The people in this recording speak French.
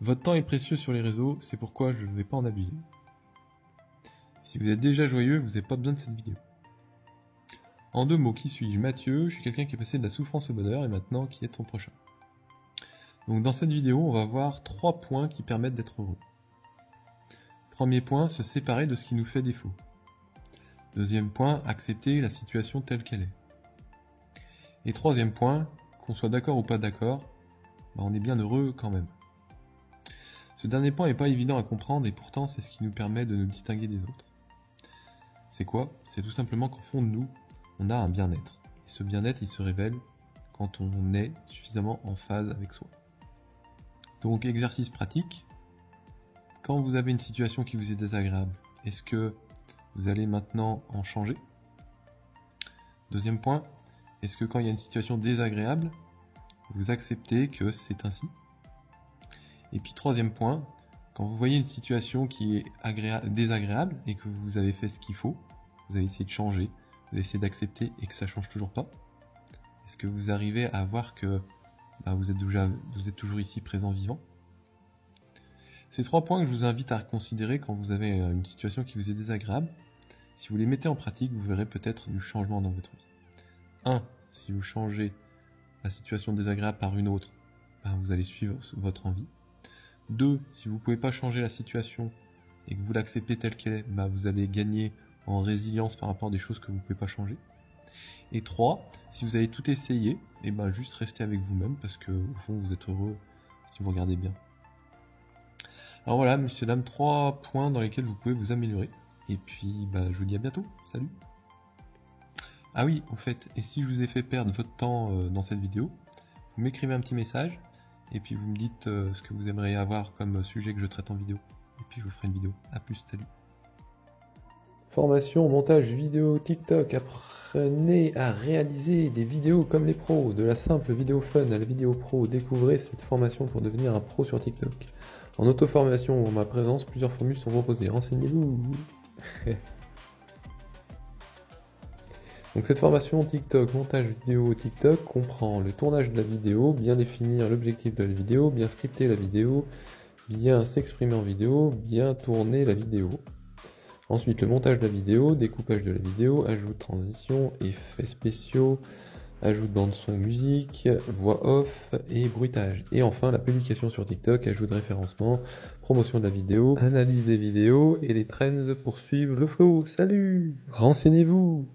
Votre temps est précieux sur les réseaux, c'est pourquoi je ne vais pas en abuser. Si vous êtes déjà joyeux, vous n'avez pas besoin de cette vidéo. En 2 mots, qui suis-je? Mathieu, je suis quelqu'un qui est passé de la souffrance au bonheur et maintenant qui aide son prochain. Donc dans cette vidéo, on va voir 3 points qui permettent d'être heureux. Premier point, se séparer de ce qui nous fait défaut. Deuxième point, accepter la situation telle qu'elle est. Et troisième point, qu'on soit d'accord ou pas d'accord, on est bien heureux quand même. Ce dernier point n'est pas évident à comprendre et pourtant c'est ce qui nous permet de nous distinguer des autres. C'est quoi? C'est tout simplement qu'au fond de nous, on a un bien-être. Et ce bien-être, il se révèle quand on est suffisamment en phase avec soi. Donc exercice pratique. Quand vous avez une situation qui vous est désagréable, est-ce que vous allez maintenant en changer? Deuxième point, est-ce que quand il y a une situation désagréable, vous acceptez que c'est ainsi? Et puis troisième point, quand vous voyez une situation qui est désagréable et que vous avez fait ce qu'il faut, vous avez essayé de changer, vous avez essayé d'accepter et que ça change toujours pas, est-ce que vous arrivez à voir que vous êtes toujours ici présent vivant? Ces 3 points que je vous invite à considérer quand vous avez une situation qui vous est désagréable, si vous les mettez en pratique, vous verrez peut-être du changement dans votre vie. 1. Si vous changez la situation désagréable par une autre, vous allez suivre votre envie. 2. Si vous ne pouvez pas changer la situation et que vous l'acceptez telle qu'elle est, vous allez gagner en résilience par rapport à des choses que vous ne pouvez pas changer. Et 3. Si vous avez tout essayé, juste restez avec vous-même parce que au fond vous êtes heureux si vous regardez bien. Alors voilà, messieurs, dames, 3 points dans lesquels vous pouvez vous améliorer. Et puis, je vous dis à bientôt. Salut! Ah oui, au fait, et si je vous ai fait perdre votre temps dans cette vidéo, vous m'écrivez un petit message, et puis vous me dites ce que vous aimeriez avoir comme sujet que je traite en vidéo. Et puis je vous ferai une vidéo. A plus, salut! Formation, montage vidéo, TikTok. Apprenez à réaliser des vidéos comme les pros. De la simple vidéo fun à la vidéo pro. Découvrez cette formation pour devenir un pro sur TikTok. En auto-formation ou en ma présence, plusieurs formules sont proposées. Renseignez-vous. Donc cette formation TikTok, montage vidéo TikTok, comprend le tournage de la vidéo, bien définir l'objectif de la vidéo, bien scripter la vidéo, bien s'exprimer en vidéo, bien tourner la vidéo. Ensuite, le montage de la vidéo, découpage de la vidéo, ajout de transition, effets spéciaux, ajout de bande-son, musique, voix off et bruitage. Et enfin, la publication sur TikTok, ajout de référencement, promotion de la vidéo, analyse des vidéos et les trends pour suivre le flow. Salut! Renseignez-vous!